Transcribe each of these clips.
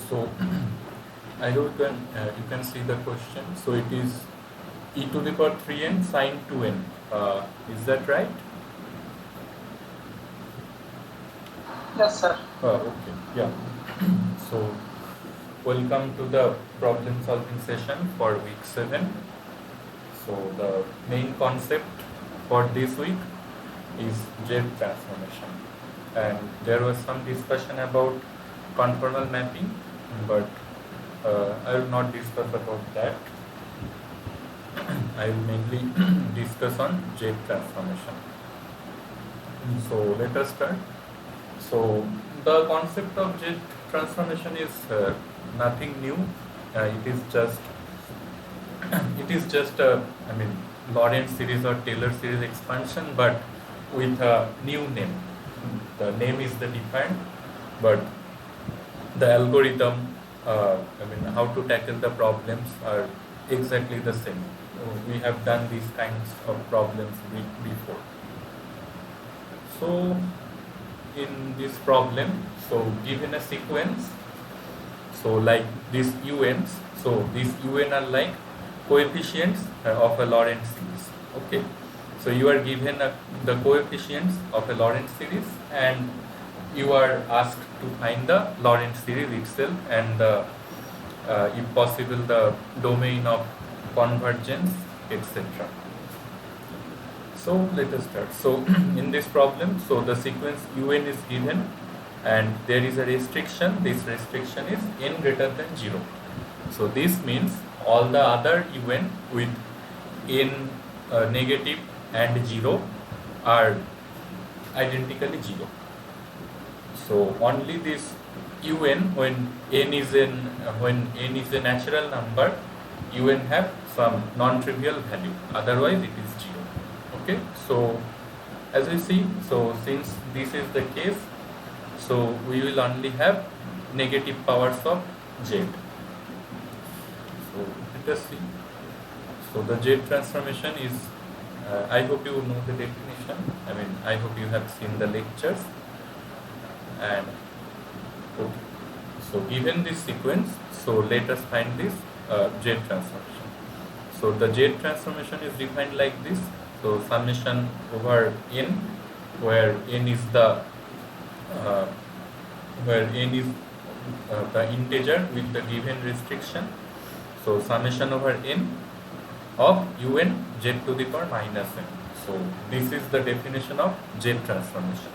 So I hope you can see the question. So it is e to the power 3n sine 2n. Is that right? Yes, sir. Okay. Yeah. So welcome to the problem solving session for week 7. So the main concept for this week is Z transformation, and there was some discussion about conformal mapping, but I will not discuss about that. I will mainly discuss on Z transformation. So let us start. So the concept of Z transformation is nothing new. It is just a Lorentz series or Taylor series expansion, but with a new name. The name is the defined, but the algorithm, how to tackle the problems are exactly the same. We have done these kinds of problems before. So in this problem, so given a sequence, so like these UNs, so these UN are like coefficients of a Lorentz series. Okay, so you are given the coefficients of a Lorentz series, and you are asked to find the Lorentz series itself, and if possible the domain of convergence, etc. So let us start. So in this problem, so the sequence UN is given, and there is a restriction. This restriction is n greater than 0. So this means all the other UN with n negative and 0 are identically 0. So only this UN when n is a natural number, UN have some non-trivial value. Otherwise, it is 0. Okay. So as we see, so since this is the case, so we will only have negative powers of Z. So let us see. So the Z transformation is, I hope you know the definition. I hope you have seen the lectures. And okay. So given this sequence, so let us find this Z transformation. So the Z transformation is defined like this. So summation over n, where n is the integer with the given restriction. So summation over n of un z to the power minus n. So this is the definition of Z transformation.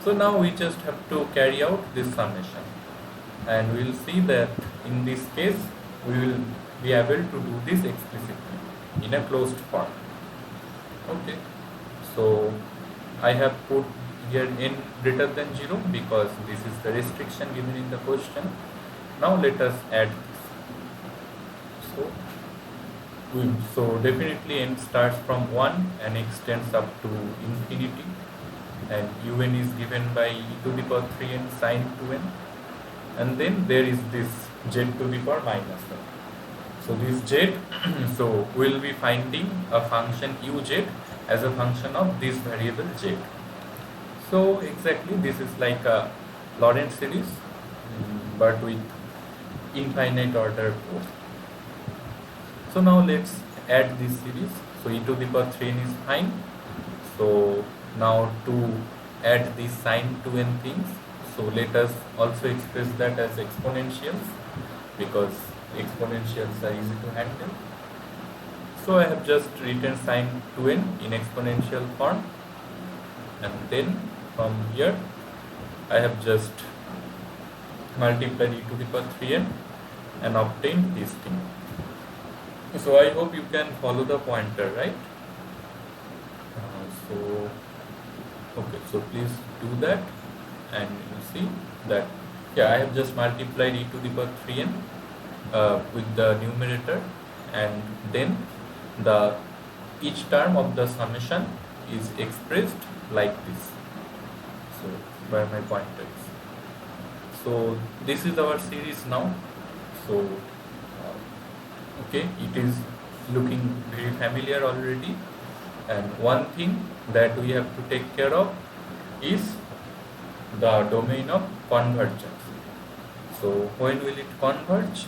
So now we just have to carry out this summation, and we will see that in this case we will be able to do this explicitly in a closed form. Okay, so I have put here n greater than 0 because this is the restriction given in the question. Now let us add this. So definitely n starts from 1 and extends up to infinity, and un is given by e to the power 3n sine 2n, and then there is this z to the power minus 1. So this z, so we will be finding a function uz as a function of this variable z. So exactly this is like a Lorentz series, but with infinite order 4. So now let's add this series. So e to the power 3n is fine. So now to add these sine 2n things, so let us also express that as exponentials, because exponentials are easy to handle. So I have just written sine 2n in exponential form, and then from here I have just multiplied e to the power 3n and obtained this thing. So I hope you can follow the pointer, right? Okay, so please do that, and you will see that I have just multiplied e to the power 3n with the numerator, and then each term of the summation is expressed like this. So where my pointer is. So this is our series now. So okay, it is looking very familiar already, and one thing that we have to take care of is the domain of convergence. So when will it converge?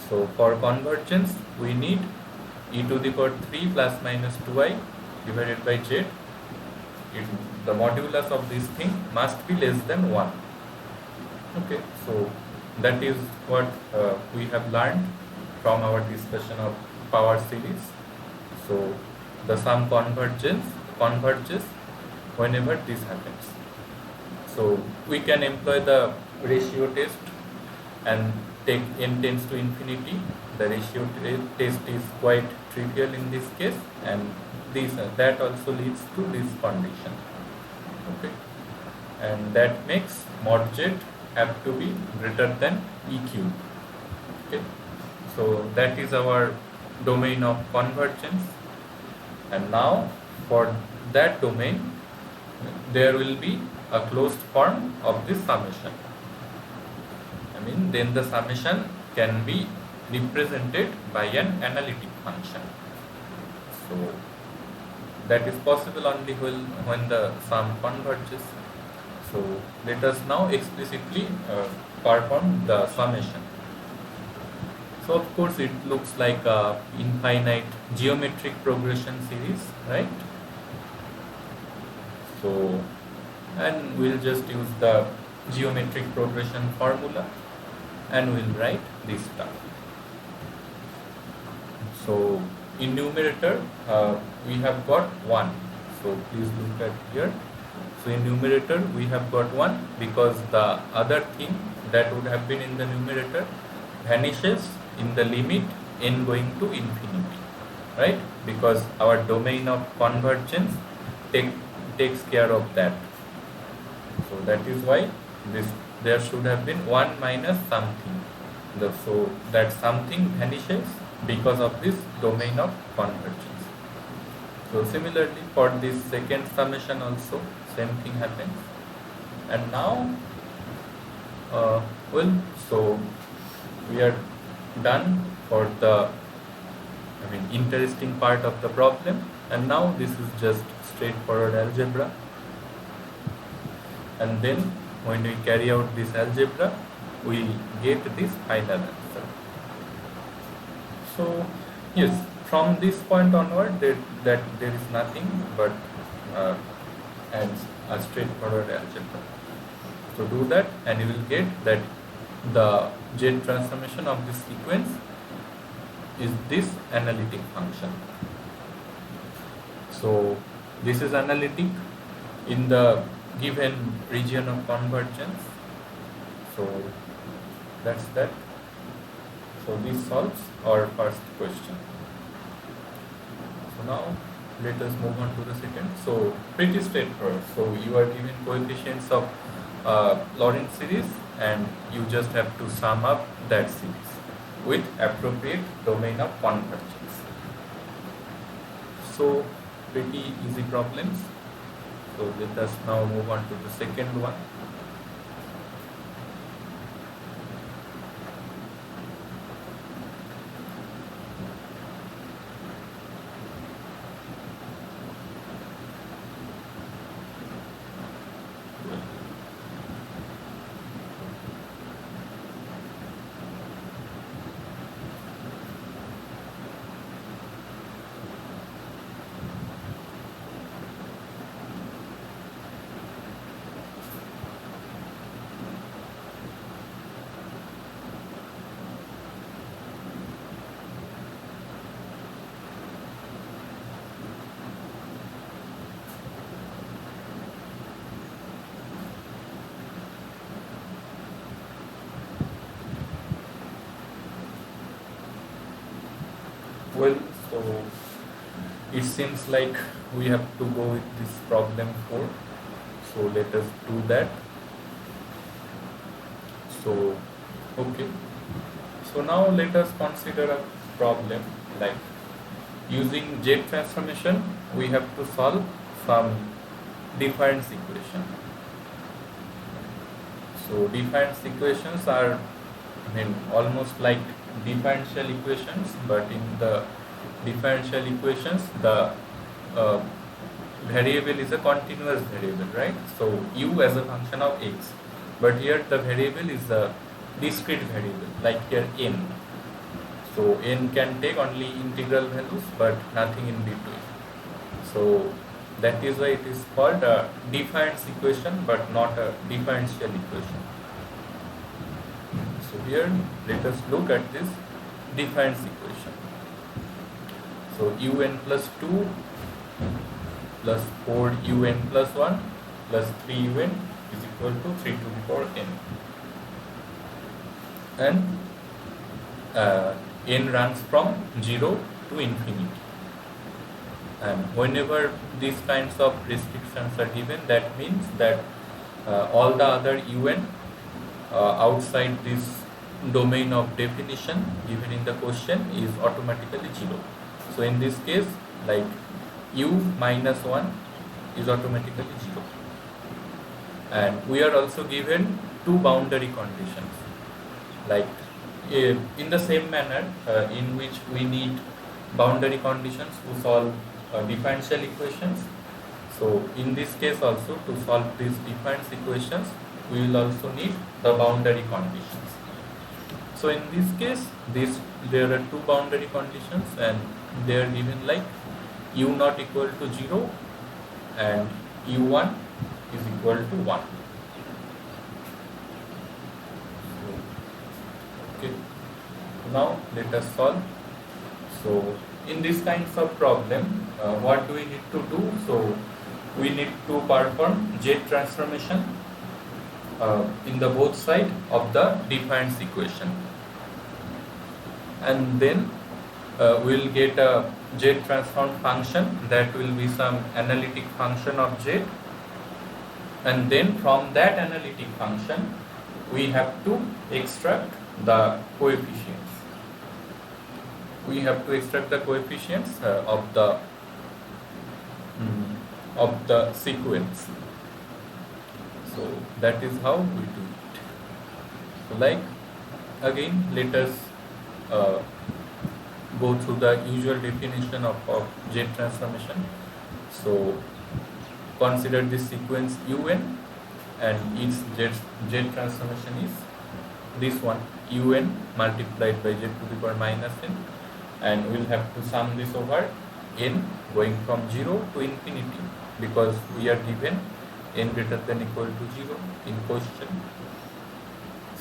So for convergence, we need e to the power 3 plus minus 2i divided by z. The modulus of this thing must be less than 1. Okay, so that is what we have learned from our discussion of power series. So the sum converges whenever this happens. So we can employ the ratio test and take n tends to infinity. The ratio test is quite trivial in this case, and that also leads to this condition. Okay, and that makes mod z have to be greater than e cube. Okay, so that is our domain of convergence, and now for that domain there will be a closed form of this summation. Then the summation can be represented by an analytic function. So that is possible only when the sum converges. So let us now explicitly perform the summation. So of course it looks like a infinite geometric progression series, right? So, and we'll just use the geometric progression formula and we'll write this stuff. So in numerator we have got 1. So please look at here. So in numerator we have got 1 because the other thing that would have been in the numerator vanishes in the limit n going to infinity, right? Because our domain of convergence takes care of that. So that is why there should have been 1 minus something. So that something vanishes because of this domain of convergence. So similarly for this second summation also same thing happens. And now so we are done for the interesting part of the problem, and now this is just straightforward algebra. And then when we carry out this algebra, we get this final answer. So yes, from this point onward, there is nothing but as a straightforward algebra. So do that, and you will get that the Z transformation of this sequence is this analytic function. So this is analytic in the given region of convergence. So that's that. So this solves our first question. So now let us move on to the second. So pretty straightforward. So you are given coefficients of Lorentz series, and you just have to sum up that series with appropriate domain of convergence. So pretty easy problems. So let us now move on to the second one. Well, so it seems like we have to go with this problem 4. So let us do that. So, okay. So now let us consider a problem like using Z transformation, we have to solve some difference equation. So difference equations are almost like differential equations, but in the differential equations the variable is a continuous variable, right? So u as a function of x, but here the variable is a discrete variable, like here n. So n can take only integral values but nothing in between. So that is why it is called a difference equation but not a differential equation. So here let us look at this difference equation. So un plus 2 plus 4un plus 1 plus 3un is equal to 3 to the power n. And n runs from 0 to infinity. And whenever these kinds of restrictions are given, that means that all the other un outside this domain of definition given in the question is automatically 0. So in this case, like u minus 1 is automatically 0. And we are also given two boundary conditions, like in the same manner in which we need boundary conditions to solve differential equations. So in this case also, to solve these difference equations, we will also need the boundary conditions. So in this case, there are two boundary conditions and they are given like u not equal to 0 and u1 is equal to 1. Okay. Now let us solve. So in this kinds of problem, what do we need to do? So we need to perform Z transformation in the both side of the difference equation, and then we'll get a Z transform function that will be some analytic function of Z, and then from that analytic function we have to extract the coefficients. We have to extract the coefficients of the sequence. So that is how we do it. So like again, let us go through the usual definition of Z transformation. So consider this sequence un, and its Z transformation is this one, un multiplied by Z to the power minus n, and we'll have to sum this over n going from 0 to infinity, because we are given n greater than equal to 0 in question.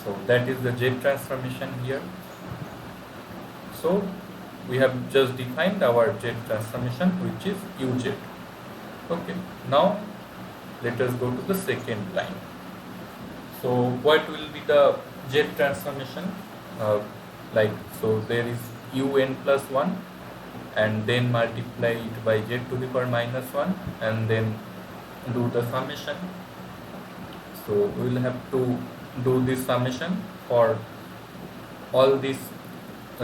So that is the Z transformation here. So we have just defined our Z transformation, which is uz. Okay, now let us go to the second line. So what will be the Z transformation? So there is un plus 1 and then multiply it by Z to the power minus 1 and then do the summation. So we will have to do this summation for all these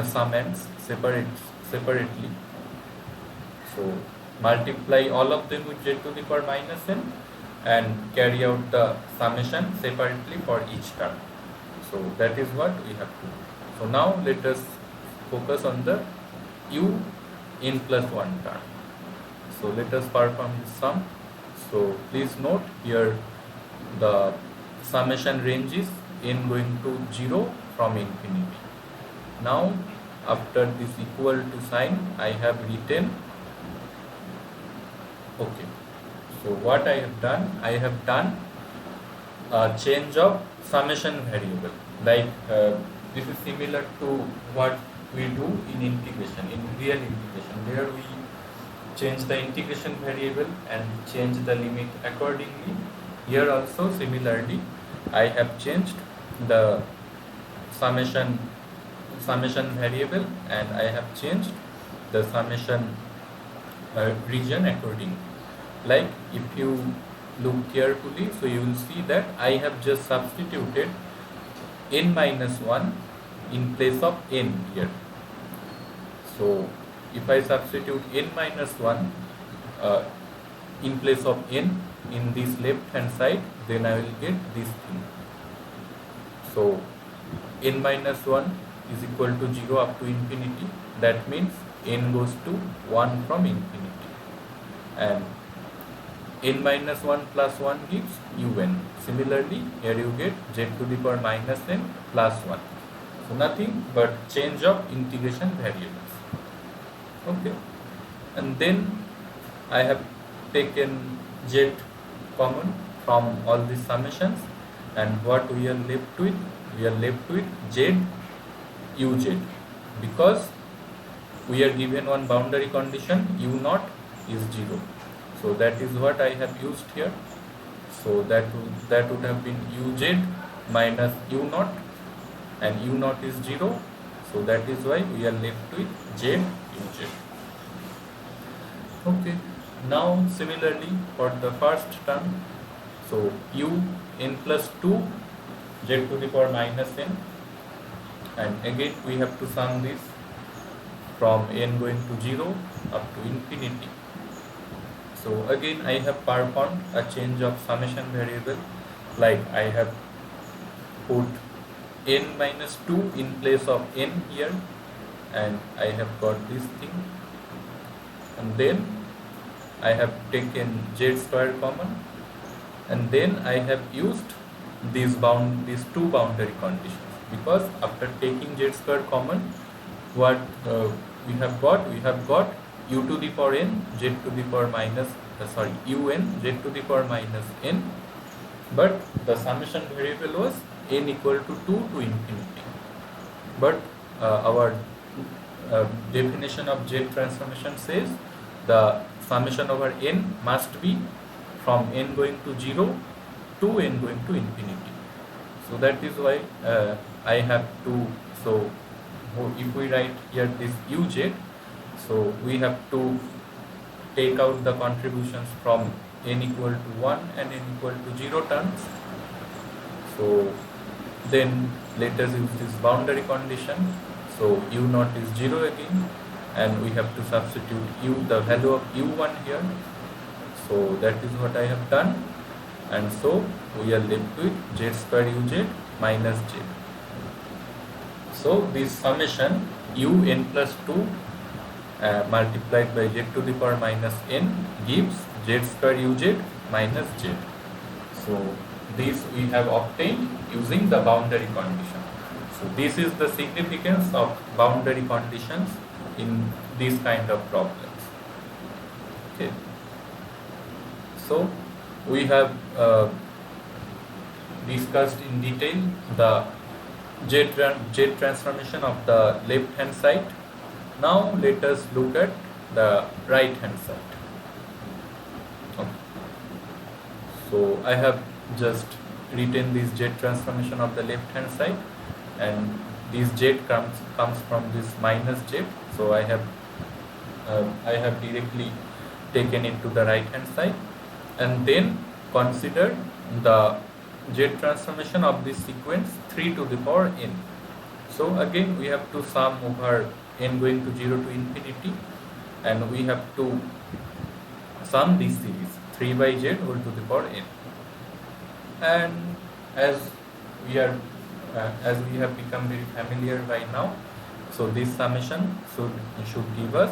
summands separately. So multiply all of them with Z to the power minus n and carry out the summation separately for each term. So that is what we have to do. So now let us focus on the u n plus 1 term. So let us perform this sum. So please note here the summation range is n going to 0 from infinity. Now after this equal to sign, I have written, okay, so what I have done a change of summation variable. Like this is similar to what we do in integration, in real integration, where we change the integration variable and change the limit accordingly. Here also similarly, I have changed the summation variable and I have changed the summation region accordingly. Like if you look carefully, so you will see that I have just substituted n minus 1 in place of n here. So if I substitute n minus 1 in place of n in this left hand side, then I will get this thing. So n minus 1 is equal to 0 up to infinity. That means n goes to 1 from infinity, and n minus 1 plus 1 gives un. Similarly, here you get z to the power minus n plus 1. So nothing but change of integration variables. Okay. And then I have taken z common from all these summations, and what we are left with? We are left with z uz, because we are given one boundary condition u naught is 0. So that is what I have used here. So that would have been uz minus u naught, and u naught is 0. So that is why we are left with z uz. Okay. Now similarly for the first term, so u n plus 2 z to the power minus n, and again we have to sum this from n going to 0 up to infinity. So again I have performed a change of summation variable, like I have put n minus 2 in place of n here, and I have got this thing, and then I have taken z square common, and then I have used these two boundary conditions, because after taking z square common, what we have got u to the power n z to the power minus un z to the power minus n, but the summation variable was n equal to 2 to infinity. But our definition of z transformation says the summation over n must be from n going to 0 to n going to infinity. So that is why I have to, so if we write here this uz, so we have to take out the contributions from n equal to 1 and n equal to 0 terms. So then let us use this boundary condition. So u naught is 0 again, and we have to substitute the value of u1 here. So that is what I have done, and so we are left with z square uz minus z. So this summation un plus 2 multiplied by z to the power minus n gives z square uz minus z. So this we have obtained using the boundary condition. So this is the significance of boundary conditions in these kind of problems. Okay. So we have discussed in detail the z transformation of the left hand side. Now let us look at the right hand side. Okay. So I have just written this z transformation of the left hand side, and this z comes from this minus z. So I have directly taken it to the right hand side, and then consider the z transformation of this sequence 3 to the power n. So again we have to sum over n going to 0 to infinity, and we have to sum this series 3 by z whole to the power n. And as we have become very familiar by now, so this summation should give us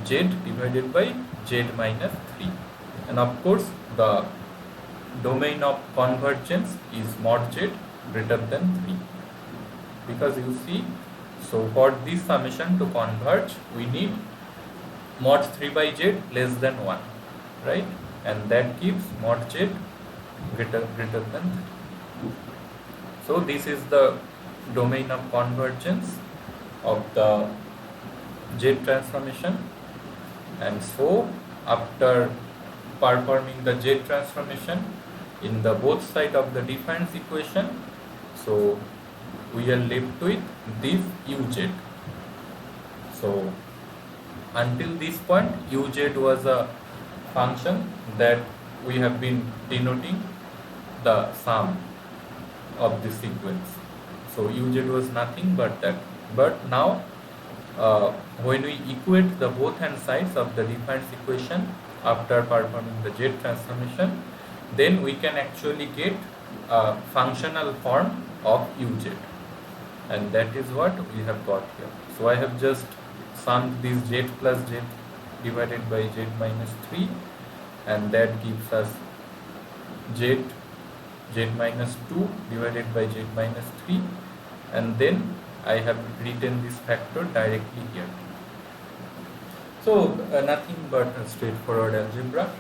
z divided by z minus 3, and of course the domain of convergence is mod z greater than 3, because you see, so for this summation to converge we need mod 3 by z less than 1, right? And that gives mod z greater than 3. So this is the domain of convergence of the z transformation, and so after performing the z transformation in the both side of the difference equation, so we are left with this uz. So until this point uz was a function that we have been denoting the sum of the sequence. So uz was nothing but that. But now when we equate the both hand sides of the difference equation after performing the z transformation, then we can actually get a functional form of uz, and that is what we have got here. So I have just summed this z plus z divided by z minus 3, and that gives us z minus 2 divided by z minus 3, and then I have written this factor directly here. So nothing but a straightforward algebra.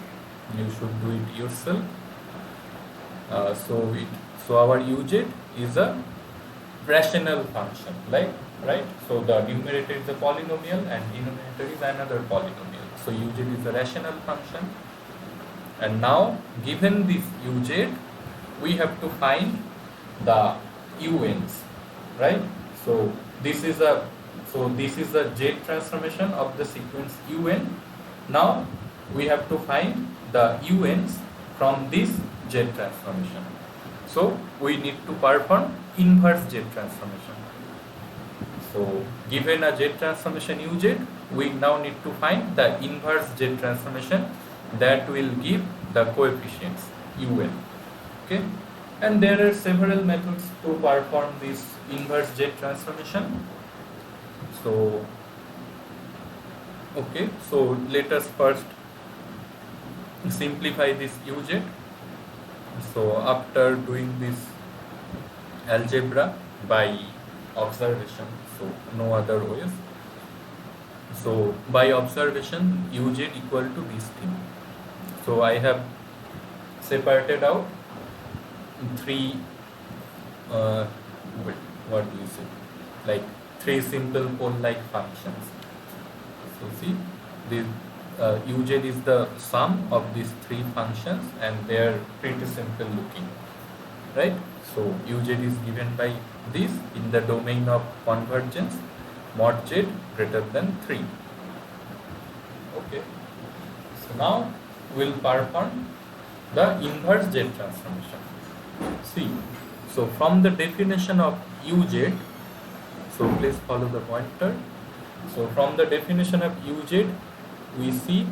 You should do it yourself. So our uz is a rational function, right? So the numerator is a polynomial and denominator is another polynomial. So uz is a rational function, and now given this uz, we have to find the uns, right? So this is a z transformation of the sequence un. Now we have to find the uns from this z transformation. So we need to perform inverse z transformation. So given a z transformation uz, we now need to find the inverse z transformation that will give the coefficients un. Okay, and there are several methods to perform this inverse z transformation. So okay, so let us first simplify this uz. So after doing this algebra by observation, so no other ways. So by observation, uz equal to this thing. So I have separated out three what do you say, like three simple pole-like functions. So see, this uz is the sum of these three functions, and they are pretty simple looking, right? So uz is given by this in the domain of convergence mod z greater than 3. Okay, so now we'll perform the inverse z transformation. See, so from the definition of uz, so please follow the pointer. So from the definition of uz, we see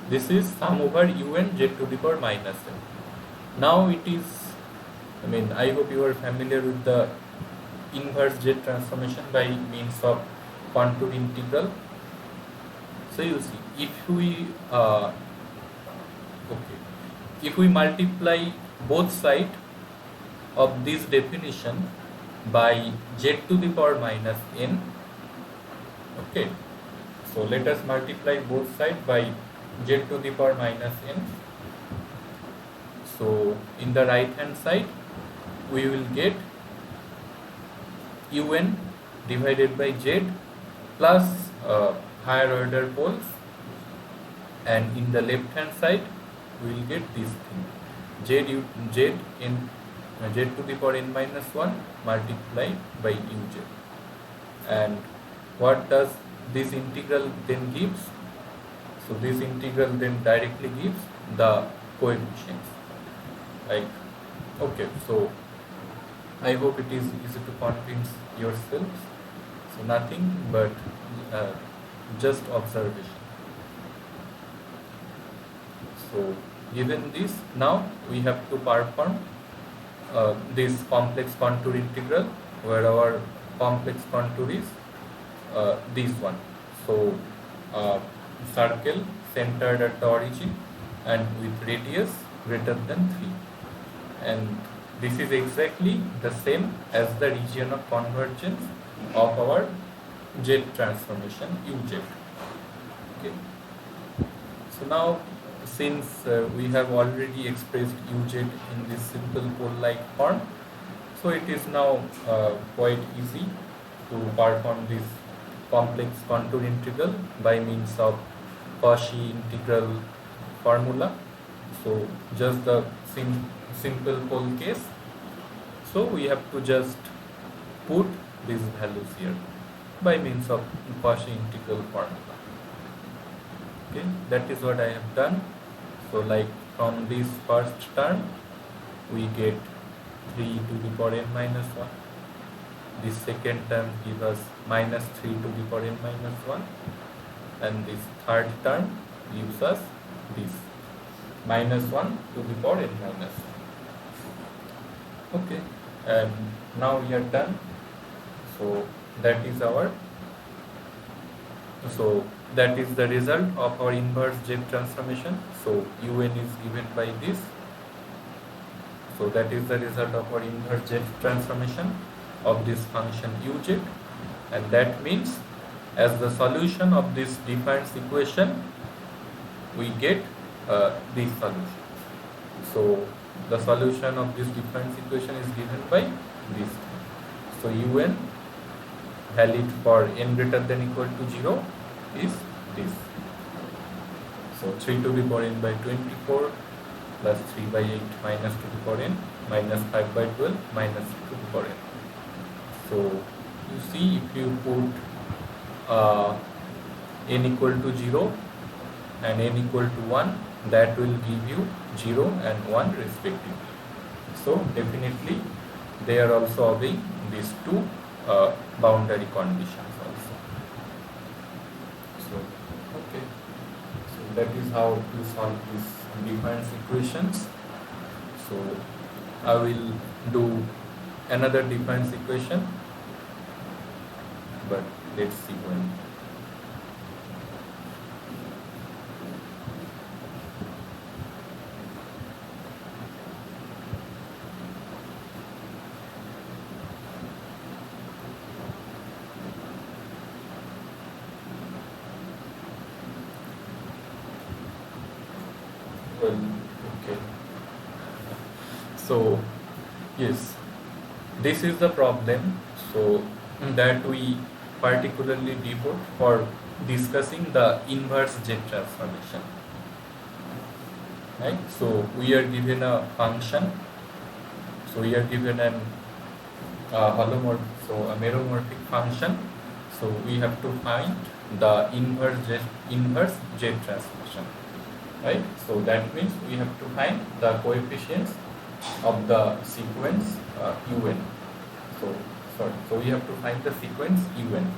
this is sum over un z to the power minus n. Now it is, I hope you are familiar with the inverse z transformation by means of contour integral. So you see, if we multiply both sides of this definition by z to the power minus n, okay, so let us multiply both sides by z to the power minus n. So in the right hand side we will get un divided by z plus higher order poles, and in the left hand side we will get this thing z in z to the power n minus 1 multiplied by uz. And what does this integral then gives? So this integral then directly gives the coefficients. Okay, so I hope it is easy to convince yourselves. So nothing but just observation. So given this, now we have to perform this complex contour integral, where our complex contour is this one. So circle centered at the origin and with radius greater than 3, and this is exactly the same as the region of convergence of our z transformation uz. Okay, so now since we have already expressed uz in this simple pole-like form, so it is now quite easy to perform this complex contour integral by means of Cauchy integral formula. So just the simple pole case, so we have to just put these values here by means of Cauchy integral formula. Okay, that is what I have done. So like from this first term we get 3 to the power n minus 1. This second term gives us minus 3 to the power n minus 1, and this third term gives us this minus 1 to the power n minus 1. Okay, and now we are done. So that is our So that is the result of our inverse Z transformation. So UN is given by this. So that is the result of our inverse Z transformation of this function uj, and that means as the solution of this difference equation we get this solution. So the solution of this difference equation is given by this. So un valid for n greater than equal to 0 is this. So 3 to the power n by 24 plus 3 by 8 minus 2 to the power n minus 5 by 12 minus 2 to the power n. So you see, if you put n equal to 0 and n equal to 1, that will give you 0 and 1 respectively. So definitely they are also obeying these two boundary conditions also. So okay, so that is how you solve these difference equations. So I will do another difference equation, but let's see when. Well, okay. So yes, this is the problem. So that we particularly devote for discussing the inverse Z transformation. Right? So we are given a function. So we are given an a meromorphic function. So we have to find the inverse Z transformation. Right? So that means we have to find the coefficients of the sequence un. So we have to find the sequence un.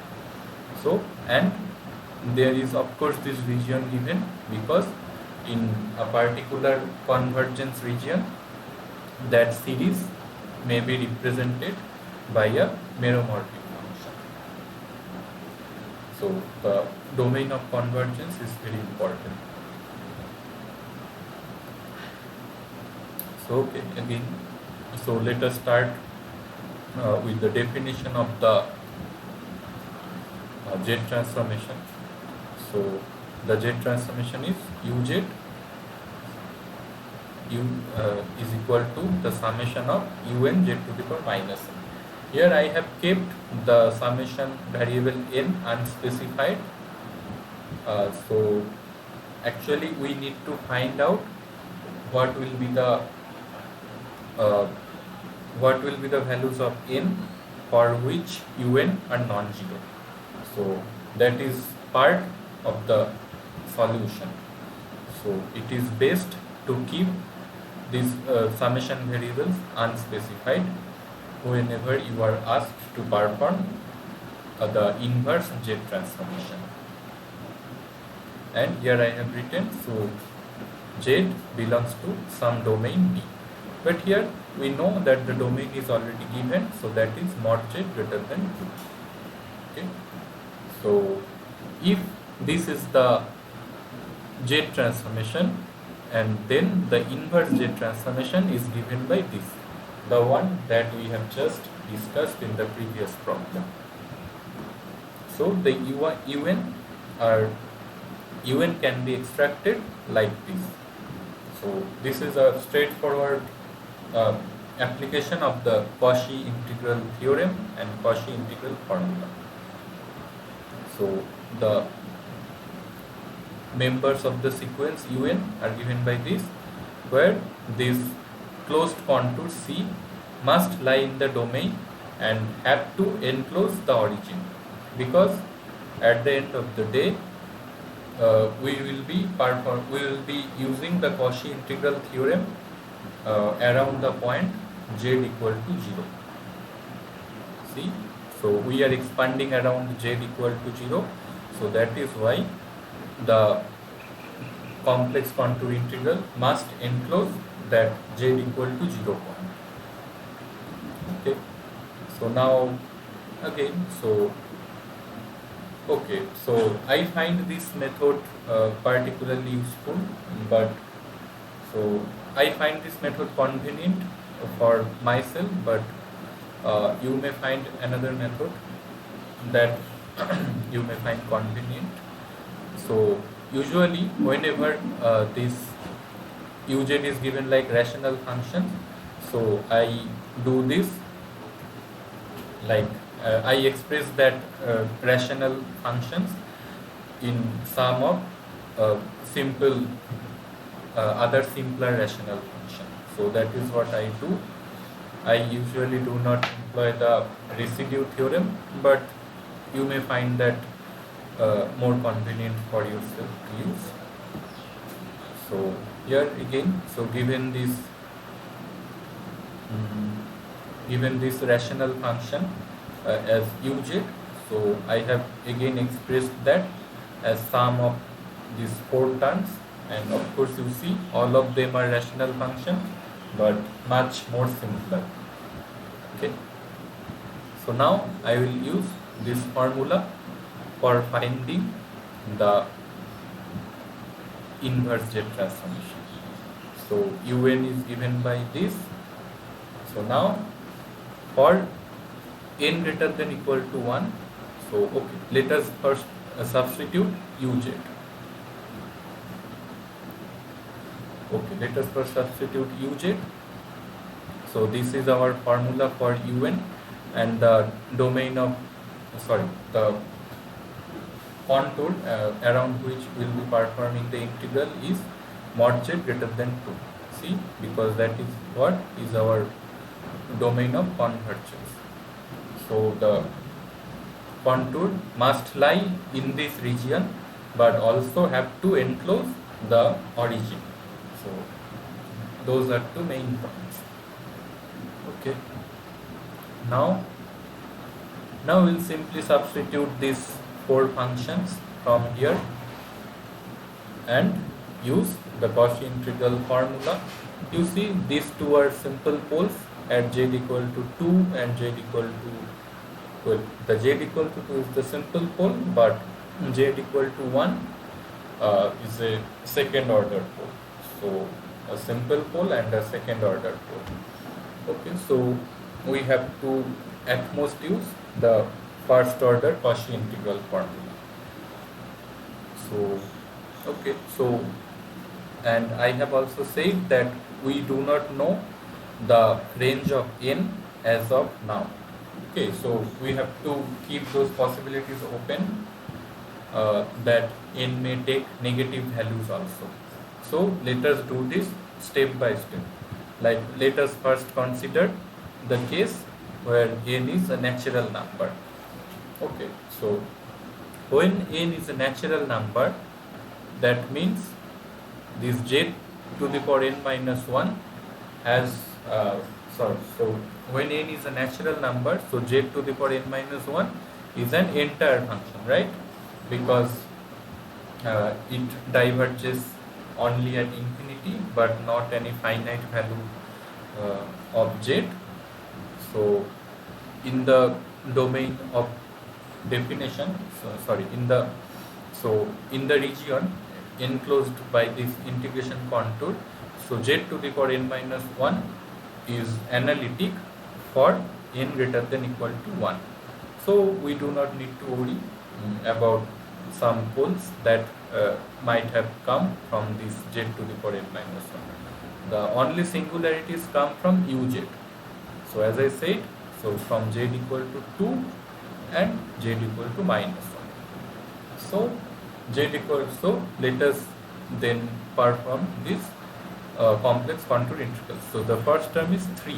So, and there is of course this region given, because in a particular convergence region that series may be represented by a meromorphic function. So the domain of convergence is very important. So okay, again, so let us start with the definition of the Z transformation. So the Z transformation is uj is equal to the summation of un z to the power minus n. Here I have kept the summation variable n unspecified. So actually we need to find out what will be the values of n for which un are non-zero. So that is part of the solution. So it is best to keep these summation variables unspecified whenever you are asked to perform the inverse Z transformation. And here I have written, so Z belongs to some domain B. But here we know that the domain is already given, so that is mod Z greater than 2. Okay. So if this is the Z transformation, and then the inverse Z transformation is given by this, the one that we have just discussed in the previous problem. So the un can be extracted like this. So this is a straightforward application of the Cauchy integral theorem and Cauchy integral formula. So the members of the sequence un are given by this, where this closed contour C must lie in the domain and have to enclose the origin, because at the end of the day we will be using the Cauchy integral theorem around the point z equal to 0. See, so we are expanding around z equal to 0, so that is why the complex contour integral must enclose that z equal to 0 point. Okay, so now again, so Okay, so I find this method particularly useful, but so I find this method convenient for myself, but you may find another method that you may find convenient. So usually whenever this UZ is given like rational function, so I do this like I express that rational functions in sum of simple other simpler rational function. So that is what I do. I usually do not employ the residue theorem, but you may find that more convenient for yourself to use. So here again, so given this rational function as uj, so I have again expressed that as sum of these four terms, and of course you see all of them are rational functions but much more simpler. Okay, so now I will use this formula for finding the inverse Z transformation. So un is given by this. So now for n greater than equal to 1, so okay, let us first substitute uj. Okay, let us first substitute uj. So this is our formula for un, and the domain of the contour around which we will be performing the integral is mod z greater than 2. See, because that is what is our domain of convergence. So the contour must lie in this region but also have to enclose the origin. So those are two main points. Okay, now we'll simply substitute these four functions from here and use the Cauchy integral formula. You see, these two are simple poles at z equal to 2 and z equal to, well, the z equal to 2 is the simple pole, but z equal to 1 is a second order pole. So a simple pole and a second order pole. Okay, so we have to at most use the first order Cauchy integral formula. So okay, so and I have also said that we do not know the range of n as of now. Okay, so we have to keep those possibilities open that n may take negative values also. So let us do this step by step. Like, let us first consider the case where n is a natural number. Okay, so when n is a natural number, that means this z to the power n minus 1 has so when n is a natural number, so z to the power n minus 1 is an entire function, right? Because it diverges only at infinity but not any finite value of z. So in the domain of definition, in the region enclosed by this integration contour, so z to the power n minus 1 is analytic for n greater than equal to 1. So we do not need to worry about some poles that might have come from this z to the power n minus 1. The only singularities come from uj. So as I said, so from z equal to 2 and z equal to minus 1. So let us then perform this complex contour integral. So the first term is 3.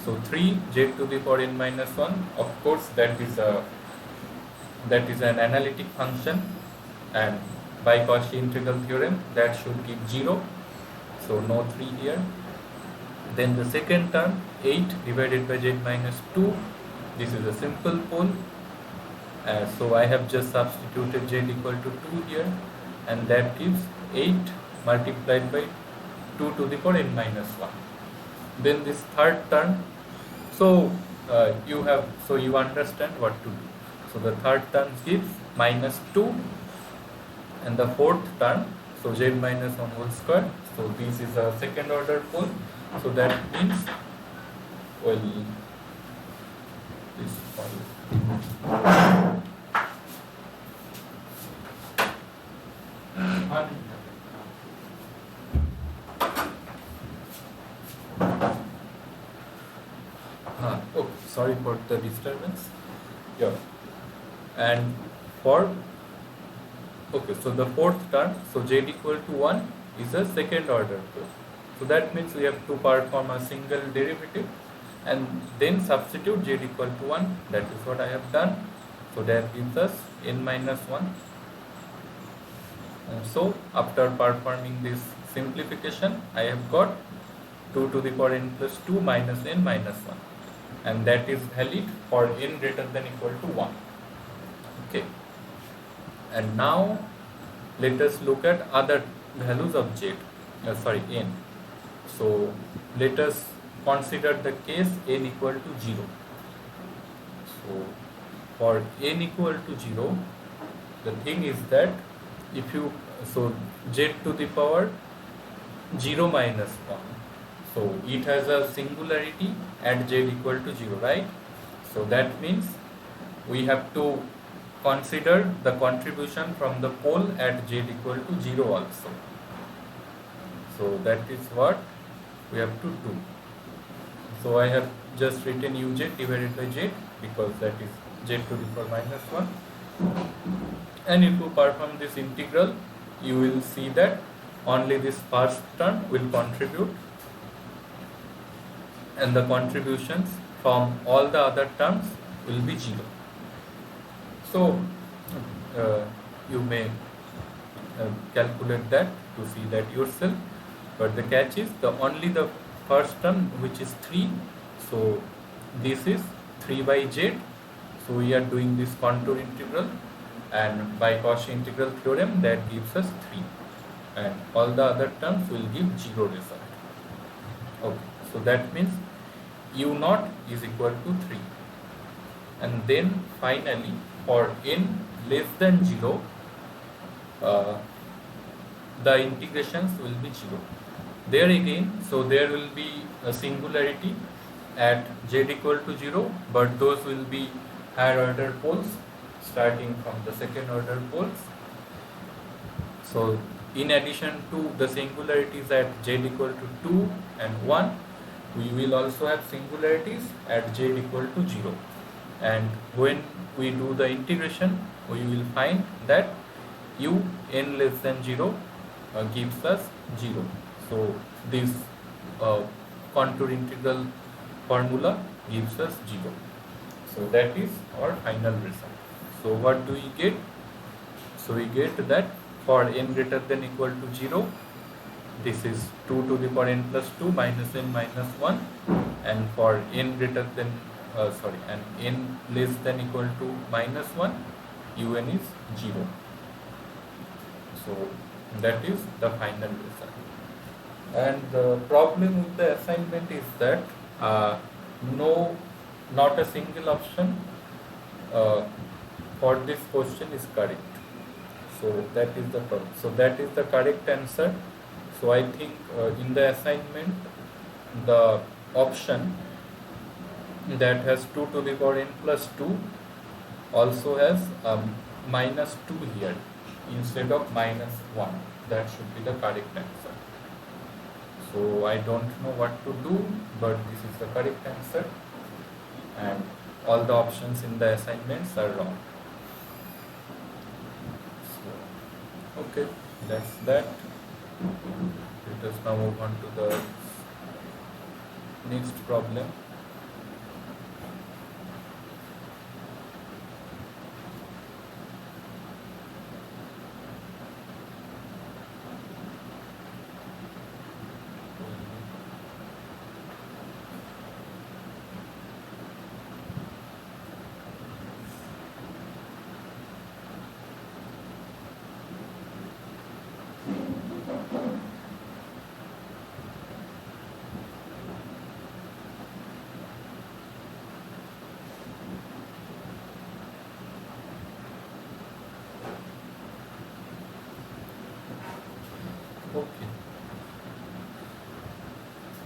So 3 z to the power n minus 1. Of course, that is an analytic function, and by Cauchy integral theorem that should give 0. So no 3 here. Then the second term, 8 divided by z minus 2. This is a simple pole. So I have just substituted z equal to 2 here, and that gives 8 multiplied by 2 to the power n minus 1. Then this third term, so you understand what to do. So the third term gives minus 2, and the fourth term, so z minus 1 whole square. So this is a second order pole. So that means, well, this oh, sorry for the disturbance. Yeah. And for, okay, so the fourth term, so z equal to 1 is a second order pole. So that means we have to perform a single derivative and then substitute z equal to 1. That is what I have done. So that gives us n minus 1. And so after performing this simplification, I have got 2 to the power n plus 2 minus n minus 1. And that is valid for n greater than equal to 1. Okay. And now let us look at other values of z, n. So let us consider the case n equal to 0. So for n equal to 0, the thing is that if you, so z to the power 0 minus 1, so it has a singularity at z equal to 0, right? So that means we have to consider the contribution from the pole at z equal to 0 also. So that is what we have to do. So I have just written uz divided by z because that is z to the power minus 1. And if you perform this integral, you will see that only this first term will contribute and the contributions from all the other terms will be 0. So you may calculate that to see that yourself, but the catch is only the first term, which is 3. So this is 3 by z. So we are doing this contour integral, and by Cauchy integral theorem that gives us 3, and all the other terms will give 0 result. Okay, so that means u naught is equal to 3. And then finally for n less than 0, the integrations will be 0. There again, so there will be a singularity at z equal to 0, but those will be higher order poles starting from the second order poles. So in addition to the singularities at z equal to 2 and 1, we will also have singularities at z equal to 0. And when we do the integration, we will find that u n less than 0 gives us 0. So this contour integral formula gives us 0. So that is our final result. So what do we get? So we get that for n greater than equal to 0, this is 2 to the power n plus 2 minus n minus 1, and for n greater than and n less than equal to minus 1, un is 0. So that is the final result. And the problem with the assignment is that not a single option for this question is correct. So that is the problem. So that is the correct answer. So I think in the assignment, the option that has 2 to the power n plus 2 also has minus 2 here instead of minus 1. That should be the correct answer. So I don't know what to do, but this is the correct answer, and all the options in the assignments are wrong. So, okay, that's that. Let us now move on to the next problem.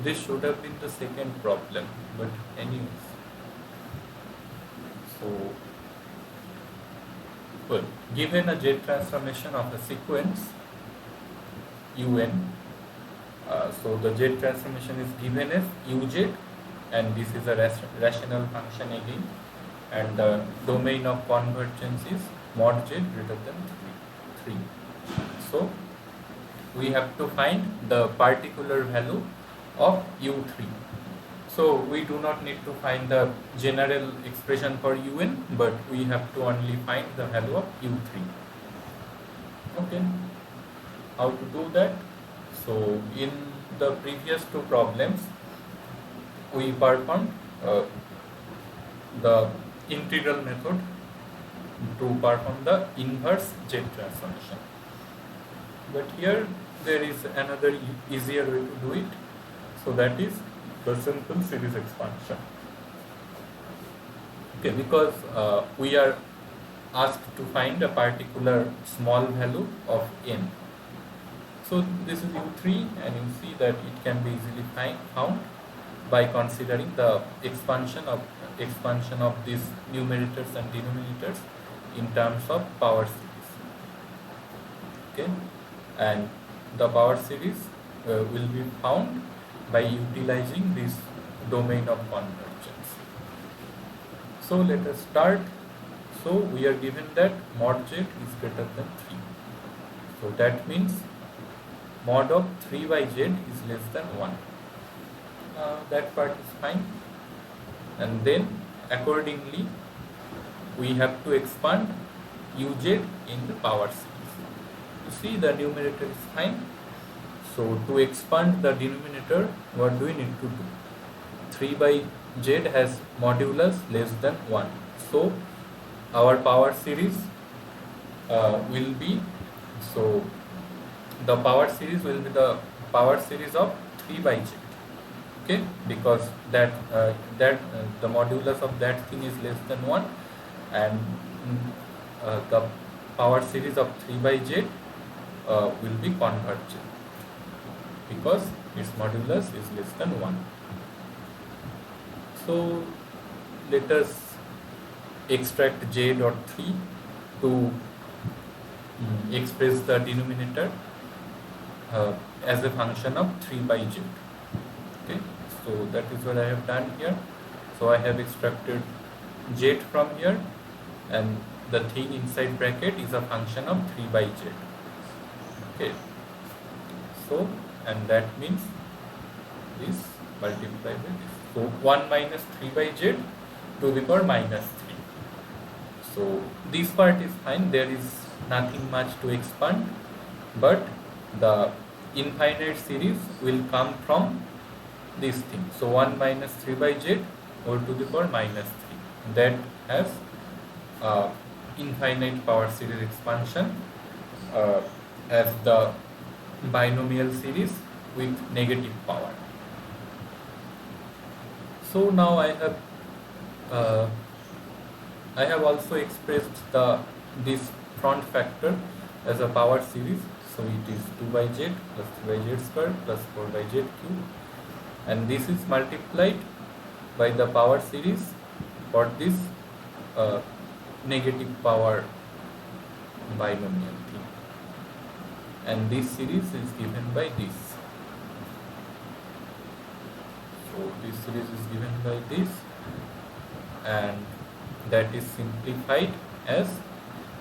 This should have been the second problem, but anyways. So, well, given a Z transformation of a sequence un, so the Z transformation is given as uz, and this is a rational function again, and the domain of convergence is mod z greater than 3. So we have to find the particular value of u3. So we do not need to find the general expression for un, but we have to only find the value of u3. Okay, how to do that? So in the previous two problems, we performed the integral method to perform the inverse Z transformation. But here there is another easier way to do it. So that is the simple series expansion. Okay, because we are asked to find a particular small value of n. So this is u3, and you see that it can be easily found by considering the expansion of these numerators and denominators in terms of power series. Okay, and the power series will be found by utilizing this domain of convergence. So let us start. So we are given that mod z is greater than 3. So that means mod of 3 by z is less than 1. That part is fine. And then accordingly we have to expand uz in the power series. You see the numerator is fine. So to expand the denominator, what do we need to do? 3 by z has modulus less than 1. So our power series will be, so the power series will be the power series of 3 by z. Okay, because that the modulus of that thing is less than 1, and the power series of 3 by z will be convergent because its modulus is less than 1. So let us extract j dot 3 to express the denominator as a function of 3 by z. Okay, so that is what I have done here. So I have extracted z from here, and the thing inside bracket is a function of 3 by z. Okay, so, and that means this multiplied by this. So 1 minus 3 by z to the power minus 3. So this part is fine, there is nothing much to expand, but the infinite series will come from this thing. So 1 minus 3 by z or to the power minus 3. That has infinite power series expansion as the binomial series with negative power. So now I have also expressed this front factor as a power series. So it is 2 by z plus 3 by z square plus 4 by z cube, and this is multiplied by the power series for this negative power binomial thing, and this series is given by this. So this series is given by this, and that is simplified as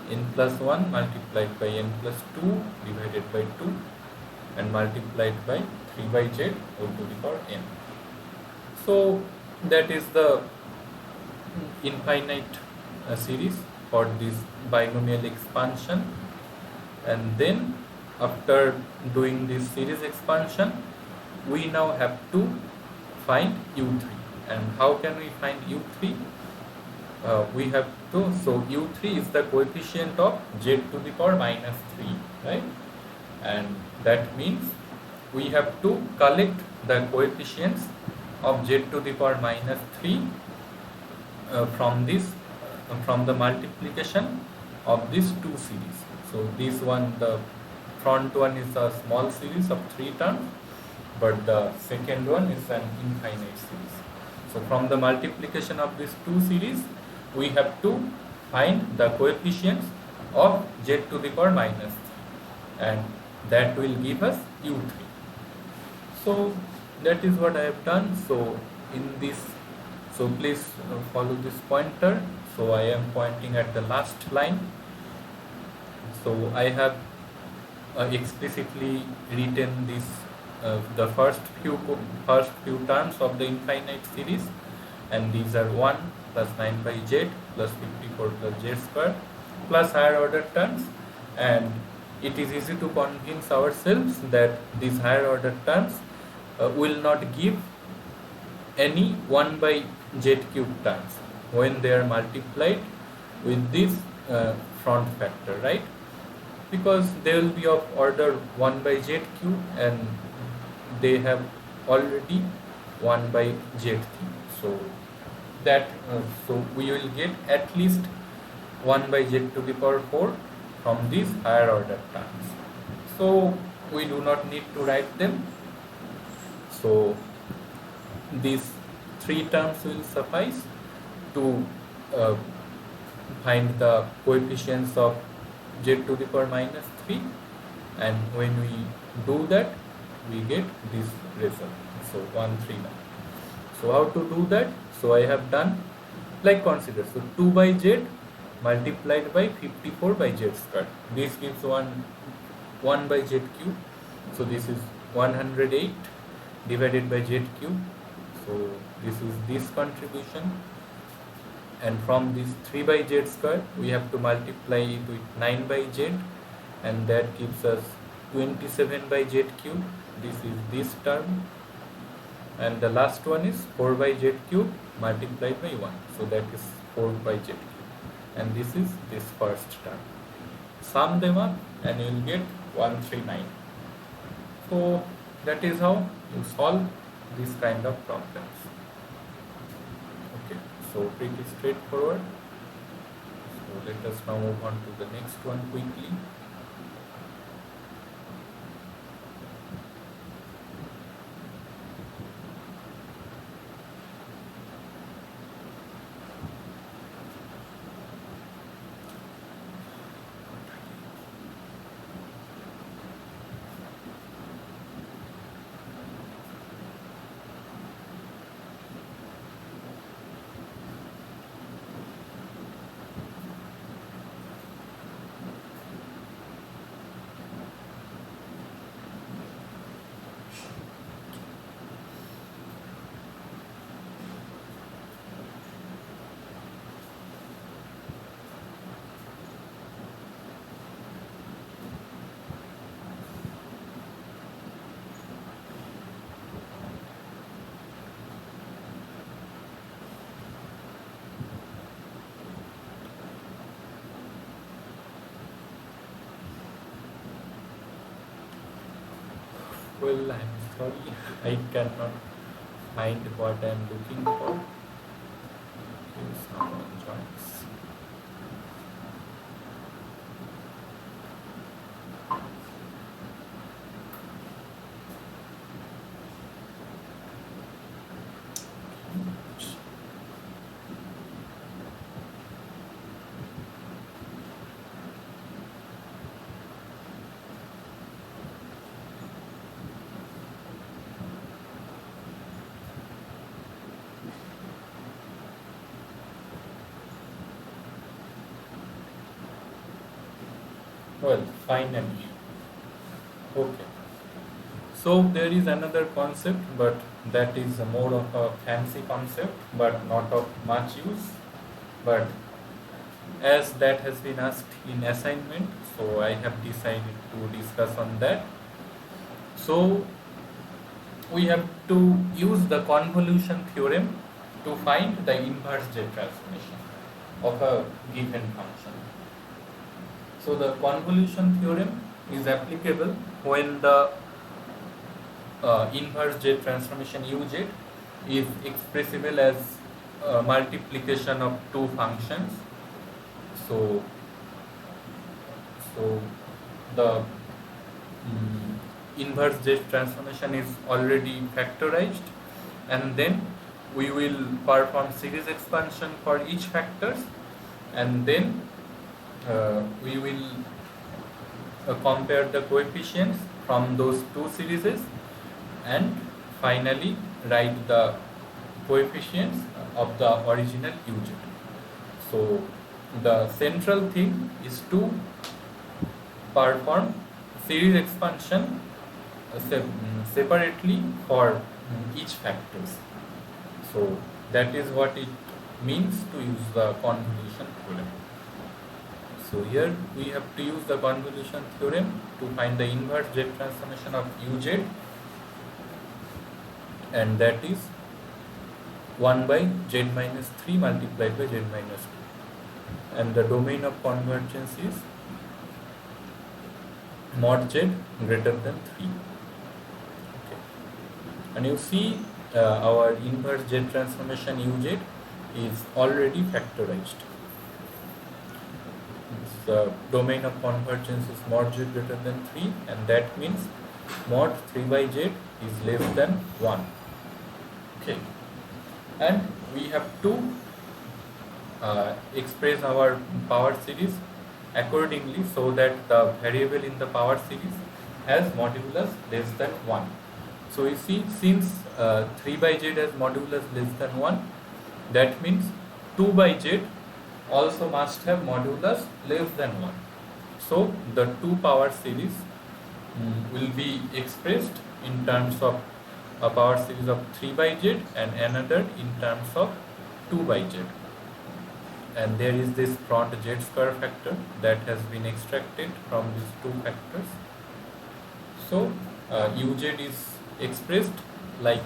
n plus 1 multiplied by n plus 2 divided by 2 and multiplied by 3 by z all to the power n. So that is the infinite series for this binomial expansion, and then after doing this series expansion we now have to find u3. And how can we find u3? We have to, so u3 is the coefficient of z to the power minus 3, right? And that means we have to collect the coefficients of z to the power minus 3 from the multiplication of these two series. So this one, the front one is a small series of 3 terms, but the second one is an infinite series. So from the multiplication of these two series, we have to find the coefficients of z to the power minus 3, and that will give us u3. So that is what I have done. So in this, so please follow this pointer. So I am pointing at the last line. So I have explicitly written this the first few terms of the infinite series, and these are 1 plus 9 by z plus 54 plus z square plus higher order terms, and it is easy to convince ourselves that these higher order terms will not give any 1 by z cube terms when they are multiplied with this front factor, right? Because they will be of order 1 by z cube, and they have already 1 by z3. So that so we will get at least 1 by z to the power 4 from these higher order terms. So we do not need to write them. So these three terms will suffice to uh, find the coefficients of z to the power minus 3, and when we do that, we get this result. So 139. So how to do that? So I have done, like, consider, so 2 by z multiplied by 54 by z square. This gives 1 by z cube. So this is 108 divided by z cube. So this is this contribution, and from this 3 by z square we have to multiply it with 9 by z, and that gives us 27 by z cube. This is this term, and the last one is 4 by z cube multiplied by 1, so that is 4 by z cube, and this is this first term. Sum them up and you will get 139. So that is how you solve this kind of problems. Okay, so pretty straightforward. So let us now move on to the next one quickly. Well, I'm sorry, I cannot find what I'm looking for. Okay, someone joins. Well, finally. Okay. So there is another concept, but that is more of a fancy concept, but not of much use. But as that has been asked in assignment, so I have decided to discuss on that. So we have to use the convolution theorem to find the inverse Z transformation of a given function. So the convolution theorem is applicable when the inverse Z transformation UZ is expressible as multiplication of two functions. So the inverse Z transformation is already factorized, and then we will perform series expansion for each factors, and then we will compare the coefficients from those two series, and finally write the coefficients of the original UZ. So the central thing is to perform series expansion separately for each factors. So that is what it means to use the convolution theorem. So here we have to use the convolution theorem to find the inverse Z transformation of UZ, and that is 1 by Z minus 3 multiplied by Z minus 2, and the domain of convergence is mod Z greater than 3. Okay. And you see our inverse Z transformation UZ is already factorized. The domain of convergence is mod Z greater than 3, and that means mod 3 by Z is less than 1. Okay. And we have to express our power series accordingly, so that the variable in the power series has modulus less than 1. So you see, since 3 by Z has modulus less than 1, that means 2 by Z also must have modulus less than 1. So the two power series will be expressed in terms of a power series of 3 by Z and another in terms of 2 by Z. And there is this front Z square factor that has been extracted from these two factors. So UZ is expressed like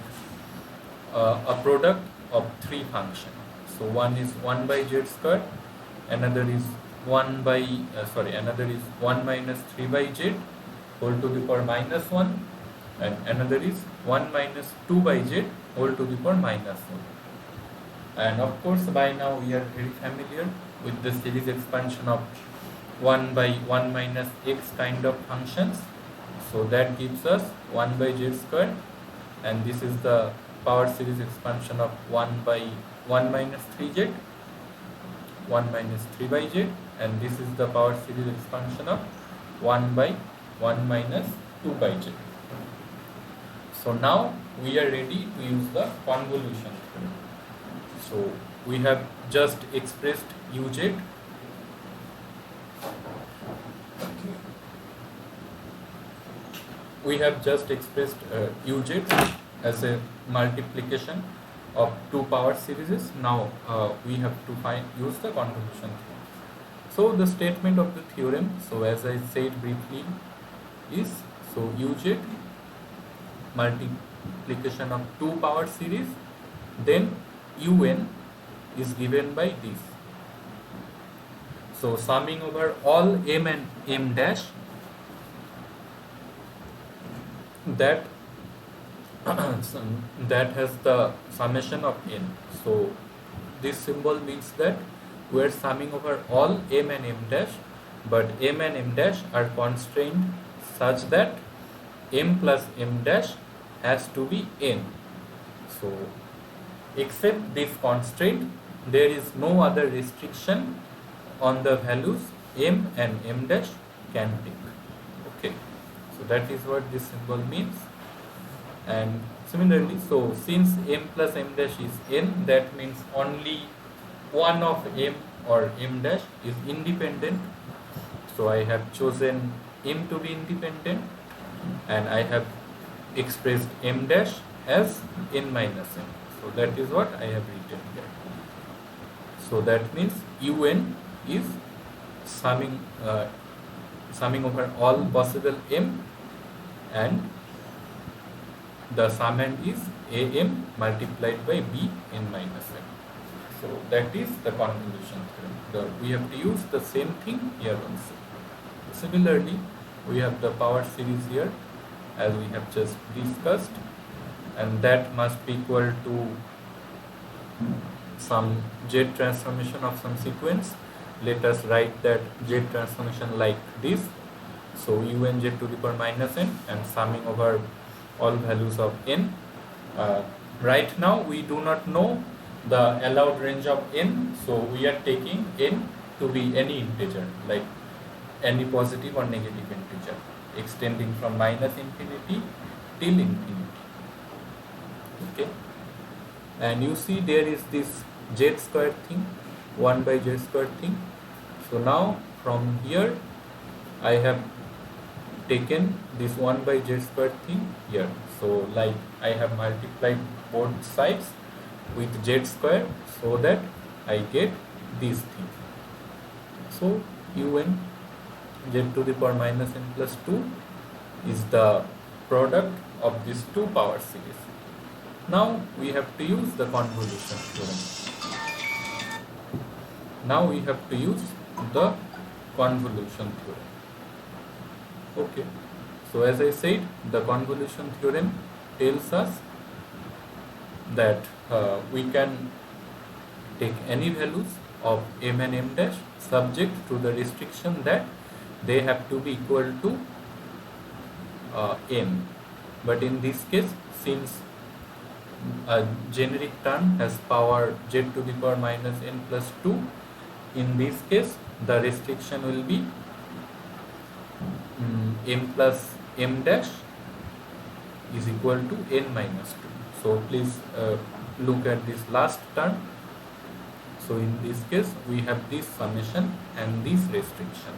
a product of three functions. So one is 1 by Z square, another is 1 minus 3 by Z whole to the power minus 1, and another is 1 minus 2 by Z whole to the power minus 1. And of course by now we are very familiar with the series expansion of 1 by 1 minus x kind of functions. So that gives us 1 by Z square, and this is the power series expansion of 1 by 1 minus 3Z, 1 minus 3 by Z, and this is the power series expansion of 1 by 1 minus 2 by Z. So now we are ready to use the convolution theorem. So we have just expressed UZ. We have just expressed UZ as a multiplication of two power series. Now we have to use the convolution theorem. So the statement of the theorem, so as I said briefly, is so UZ multiplication of two power series, then UN is given by this. So summing over all M and M dash, that that has the summation of n. So this symbol means that we are summing over all M and M dash, but M and M dash are constrained such that M plus M dash has to be n. So except this constraint, there is no other restriction on the values M and M dash can take. Okay, so that is what this symbol means. And similarly, so since M plus M dash is n, that means only one of M or M dash is independent. So I have chosen M to be independent, and I have expressed M dash as n minus m. So that is what I have written here. So that means UN is summing over all possible M, and the summand is AM multiplied by B n minus m. So that is the convolution theorem. We have to use the same thing here also. Similarly, we have the power series here, as we have just discussed, and that must be equal to some Z transformation of some sequence. Let us write that Z transformation like this. So un z to the power minus n and summing over all values of n. Right now we do not know the allowed range of n, so we are taking n to be any integer, like any positive or negative integer, extending from minus infinity till infinity. Okay, and you see there is this z square thing, 1 by z square thing. So now from here I have taken this 1 by z square thing here. So like I have multiplied both sides with z square so that I get this thing. So un z to the power minus n plus 2 is the product of these two power series. Now we have to use the convolution theorem. Now we have to use the convolution theorem. Okay, so as I said, the convolution theorem tells us that we can take any values of m and m dash subject to the restriction that they have to be equal to m. But in this case, since a generic term has power z to the power minus n plus 2, in this case the restriction will be m plus m dash is equal to n minus 2. So please look at this last term. So in this case we have this summation and this restriction.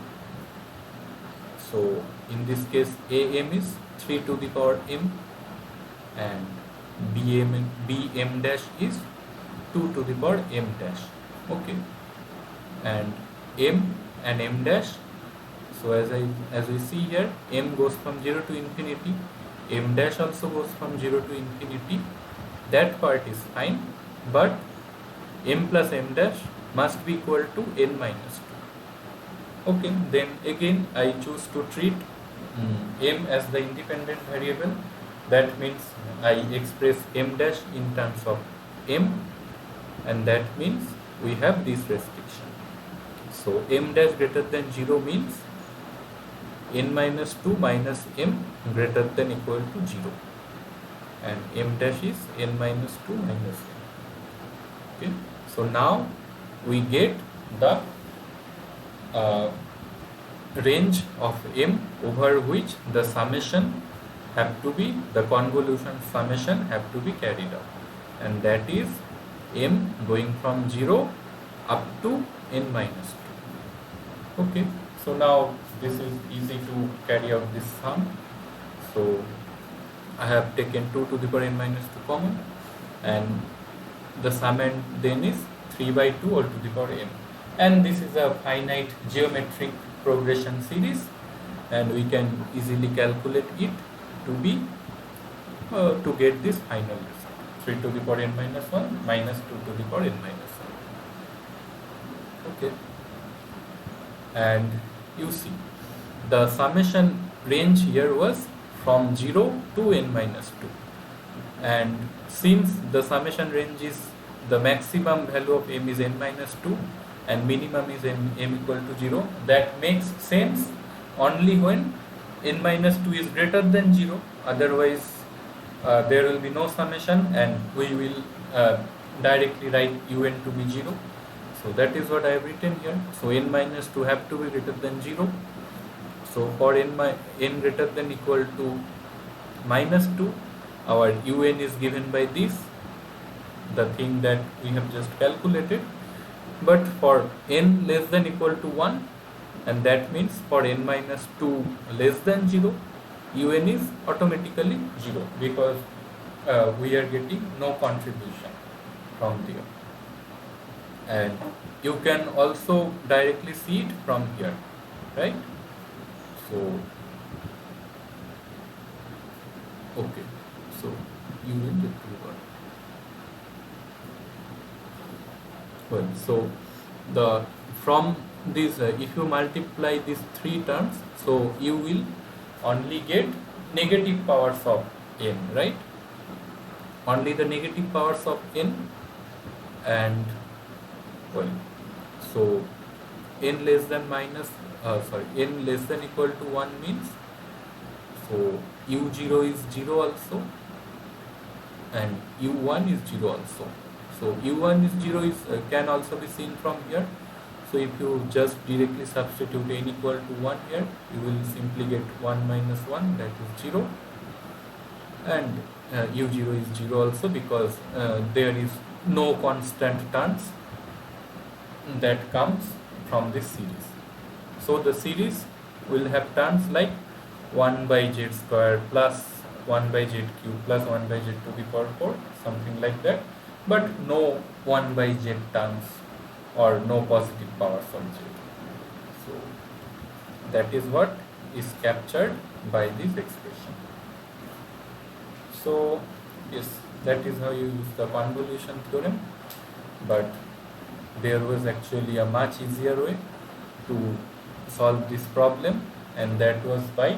So in this case am is 3 to the power m and bm dash is 2 to the power m dash. Okay, and m dash, so as we see here, m goes from 0 to infinity, m dash also goes from 0 to infinity. That part is fine, but m plus m dash must be equal to n minus 2. Okay, then again I choose to treat m as the independent variable. That means I express m dash in terms of m, and that means we have this restriction. So m dash greater than 0 means n minus 2 minus m greater than equal to 0, and m dash is n minus 2 minus m. Okay, so now we get the range of m over which the summation have to be, the convolution summation have to be carried out, and that is m going from 0 up to n minus 2. Okay, so now this is easy to carry out this sum. So I have taken 2 to the power n minus 2 common, and the summand then is 3 by 2 all to the power m, and this is a finite geometric progression series, and we can easily calculate it to be to get this final result, 3 to the power n minus 1 minus 2 to the power n minus 1. Okay, and you see the summation range here was from 0 to n minus 2, and since the summation range is, the maximum value of m is n minus 2 and minimum is m equal to 0, that makes sense only when n minus 2 is greater than 0. Otherwise there will be no summation and we will directly write un to be 0. So that is what I have written here. So n minus 2 have to be greater than 0. So for n greater than equal to minus 2, our un is given by this, the thing that we have just calculated. But for n less than equal to 1, and that means for n minus 2 less than 0, un is automatically 0, because we are getting no contribution from there. And you can also directly see it from here, right? So okay, so you will get to what? Well, so the from this if you multiply these three terms, so you will only get negative powers of n, right? Only the negative powers of n, and well, so n less than minus n less than equal to 1 means, so u0 is 0 also and u1 is 0 also. So u1 is 0 is can also be seen from here. So if you just directly substitute n equal to 1 here, you will simply get 1 minus 1, that is 0, and u0 is 0 also, because there is no constant terms that comes from this series. So the series will have terms like 1 by z square plus 1 by z cube plus 1 by z to the power 4, something like that, but no 1 by z terms or no positive powers of z. So that is what is captured by this expression. So yes, that is how you use the convolution theorem, but there was actually a much easier way to solve this problem, and that was by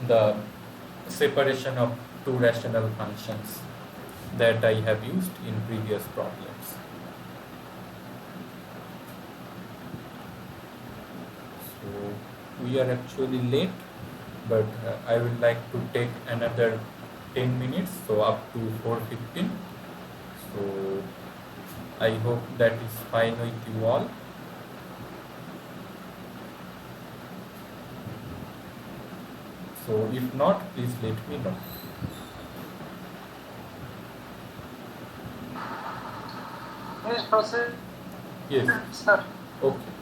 the separation of two rational functions that I have used in previous problems. So we are actually late, but I would like to take another 10 minutes, so up to 4:15. So I hope that is fine with you all. So if not, please let me know. Please proceed, Yes, sir. okay.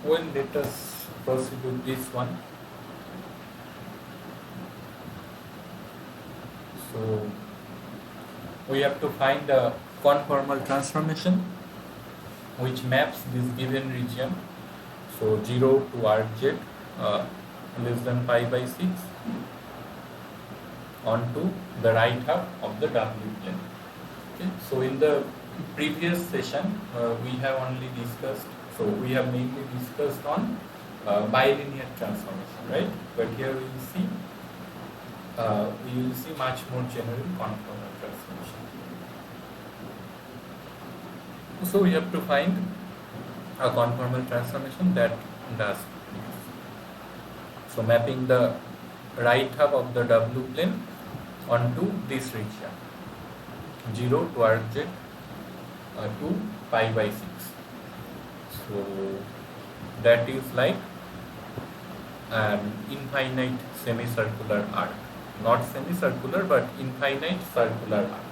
Well, let us proceed with this one. So we have to find a conformal transformation which maps this given region, so 0 to Rz less than pi by 6 onto the right half of the W plane. Okay. So in the previous session we have only discussed, so we have mainly discussed on bilinear transformation, right? But here we will see much more general conformal transformation. So we have to find a conformal transformation that does this. So mapping the right half of the W plane onto this region, 0 to Rz to pi by 6. So that is like an infinite semicircular arc, not semicircular but infinite circular arc.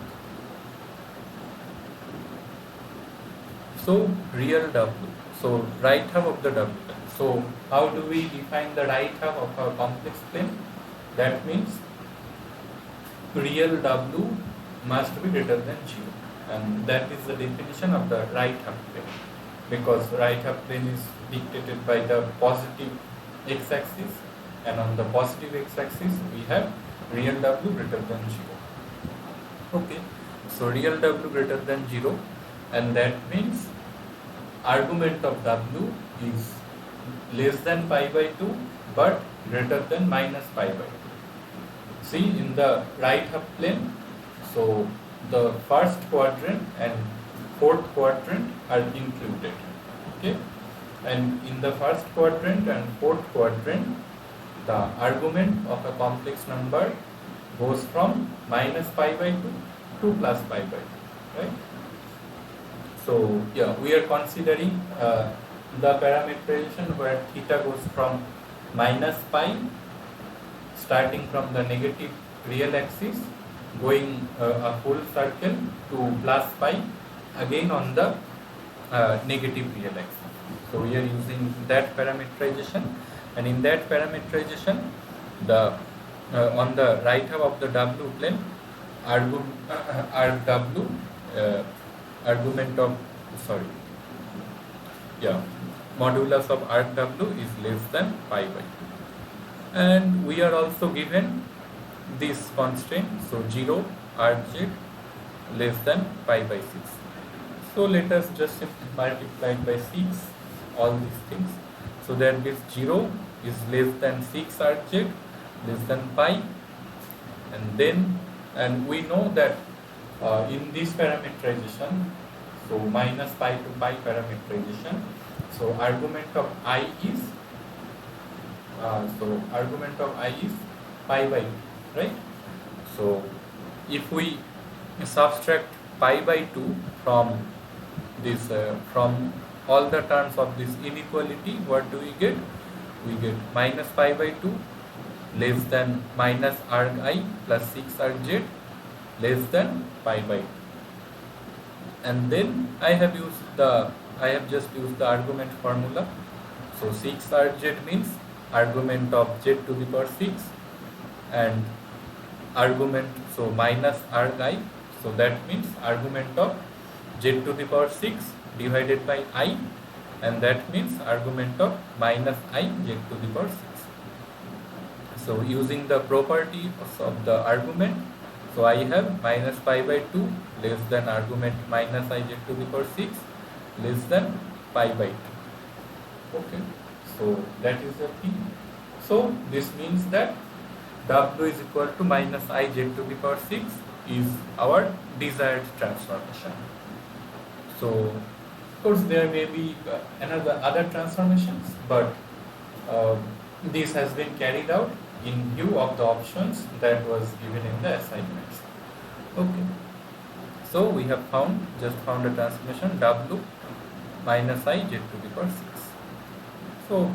So real W, so right half of the W plane. So how do we define the right half of our complex plane? That means real W must be greater than 0, and that is the definition of the right half plane, because right half plane is dictated by the positive x-axis, and on the positive x-axis we have real W greater than 0. Okay, so real W greater than 0, and that means argument of W is less than pi by 2 but greater than minus pi by 2. See, in the right half plane, so the first quadrant and fourth quadrant are included. Okay, and in the first quadrant and fourth quadrant, the argument of a complex number goes from minus pi by 2 to plus pi by 2, right? So yeah, we are considering the parameterization where theta goes from minus pi, starting from the negative real axis, going a full circle to plus pi, again on the negative real axis. So we are using that parameterization, and in that parameterization, the on the right half of the w plane, rw argument of sorry yeah modulus of rw is less than pi by 2, and we are also given this constraint, so 0 rz less than pi by 6. So let us just simply multiply by 6 all these things, so that this 0 is less than 6 rz less than pi, and we know that in this parameterization, so minus pi to pi parameterization, so argument of I is pi by 2, right? So if we subtract pi by 2 from this from all the terms of this inequality, what do we get? We get minus pi by 2 less than minus arg I plus 6 rz less than pi by 2. And then I have just used the argument formula. So 6 rz means argument of z to the power 6, and argument, so minus arg I, so that means argument of z to the power 6 divided by I, and that means argument of minus I z to the power 6. So using the property of the argument, so I have minus pi by 2 less than argument minus I z to the power 6 less than pi by 2. Okay, so that is the thing. So this means that w is equal to minus I z to the power 6 is our desired transformation. So of course there may be other transformations, but this has been carried out in view of the options that was given in the assignments. Okay, so we have just found a transformation w minus I z to the power 6. So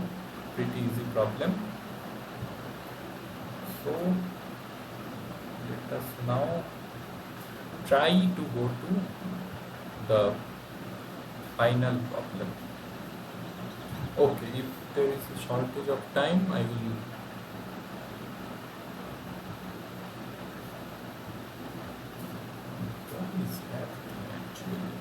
pretty easy problem. So let us now try to go to the final problem. Okay, if there is a shortage of time, I will what is happening actually?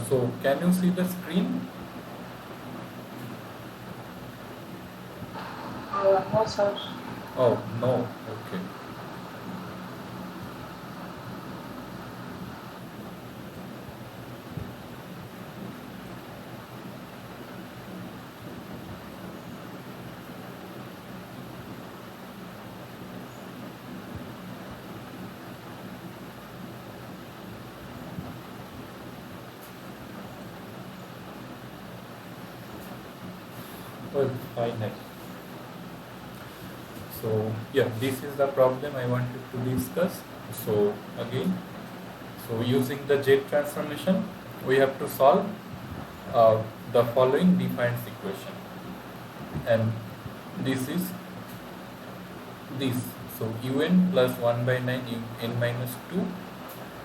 So can you see the screen? No, sir. Oh no, okay. well, finite. So yeah, this is the problem I wanted to discuss. So again, so using the jet transformation, we have to solve the following difference equation, and this is this. So un plus 1 by 9 n minus 2.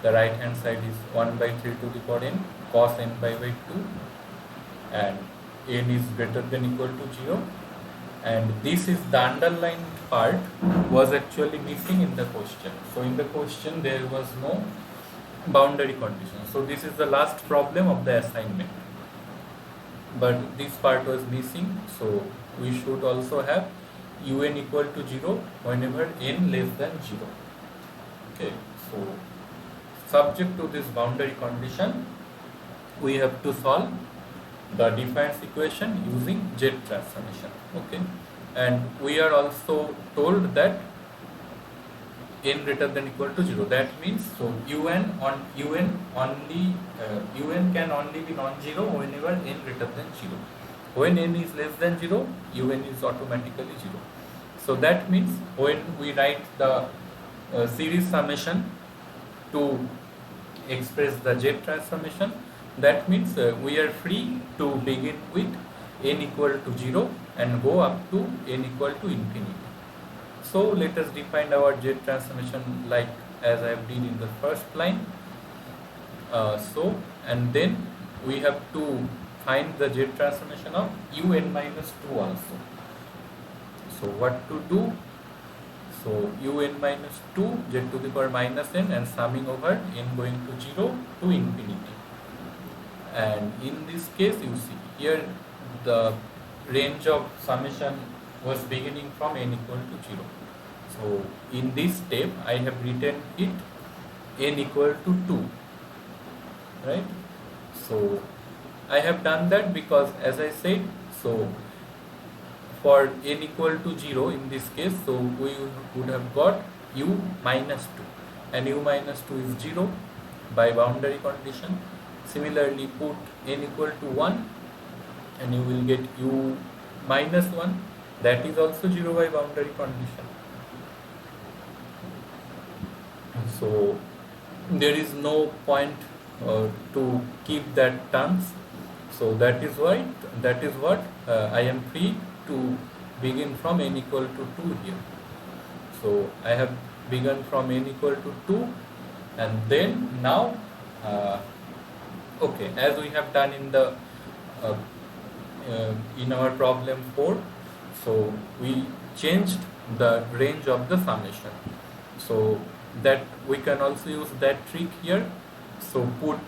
The right hand side is 1 by 3 to the power n cos n pi by 2, and n is greater than equal to 0. And this is the underlined part was actually missing in the question. So in the question there was no boundary condition. So this is the last problem of the assignment. But this part was missing. So we should also have un equal to 0 whenever n less than 0. Okay. So subject to this boundary condition, we have to solve the difference equation using jet transformation. Okay, and we are also told that n greater than equal to 0. That means so un only un can only be non-zero whenever n greater than 0. When n is less than 0, un is automatically 0. So that means when we write the series summation to express the jet transformation, that means we are free to begin with n equal to 0 and go up to n equal to infinity. So let us define our jet transformation like as I have did in the first line. And then we have to find the jet transformation of un minus 2 also. So what to do? So un minus 2 z to the power minus n and summing over n going to 0 to infinity. And in this case, you see here the range of summation was beginning from n equal to 0. So in this step I have written it n equal to 2, right? So I have done that because as I said, so for n equal to 0 in this case, so we would have got u minus 2, and u minus 2 is 0 by boundary condition. Similarly, put n equal to 1 and you will get u minus 1, that is also 0 by boundary condition. So there is no point to keep that terms. So that is what I am free to begin from n equal to 2 here. So I have begun from n equal to 2, and then now okay, as we have done in the in our problem 4, so we changed the range of the summation, so that we can also use that trick here. So put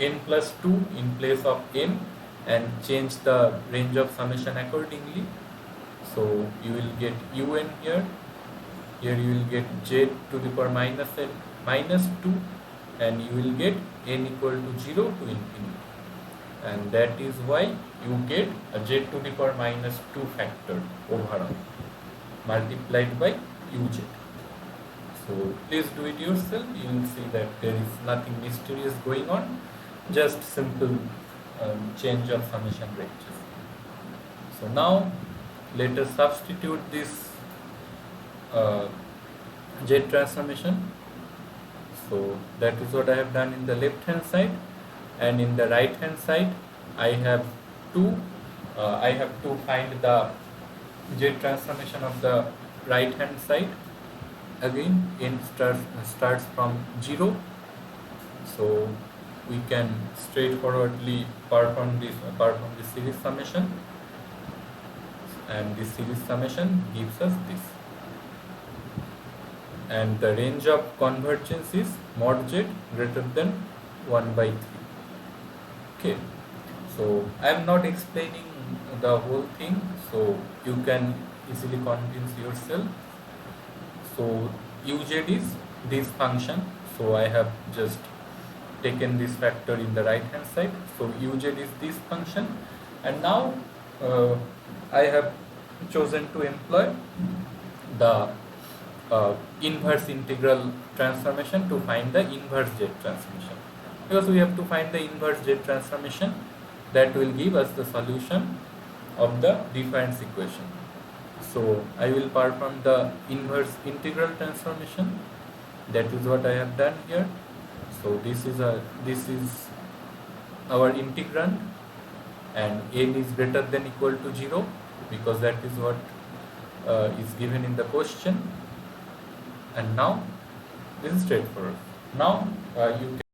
n plus 2 in place of n and change the range of summation accordingly. So you will get un here you will get z to the power minus n minus 2, and you will get n equal to 0 to infinity, and that is why you get a z to the power minus 2 factor overall multiplied by uj. So please do it yourself. You will see that there is nothing mysterious going on, just simple change of summation ranges. So now let us substitute this z transformation. So that is what I have done in the left hand side, and in the right hand side I have to find the z transformation of the right hand side. Again, n starts from 0, so we can straightforwardly perform this series summation, and this series summation gives us this. And the range of convergence is mod z greater than 1 by 3. Okay, so I am not explaining the whole thing, so you can easily convince yourself. So uz is this function, so I have just taken this factor in the right hand side. So uz is this function, and now I have chosen to employ the inverse integral transformation to find the inverse z transformation, because we have to find the inverse z transformation that will give us the solution of the difference equation. So I will perform the inverse integral transformation. That is what I have done here. So this is our integrand, and n is greater than equal to 0, because that is what is given in the question. And now this is straightforward. Now you can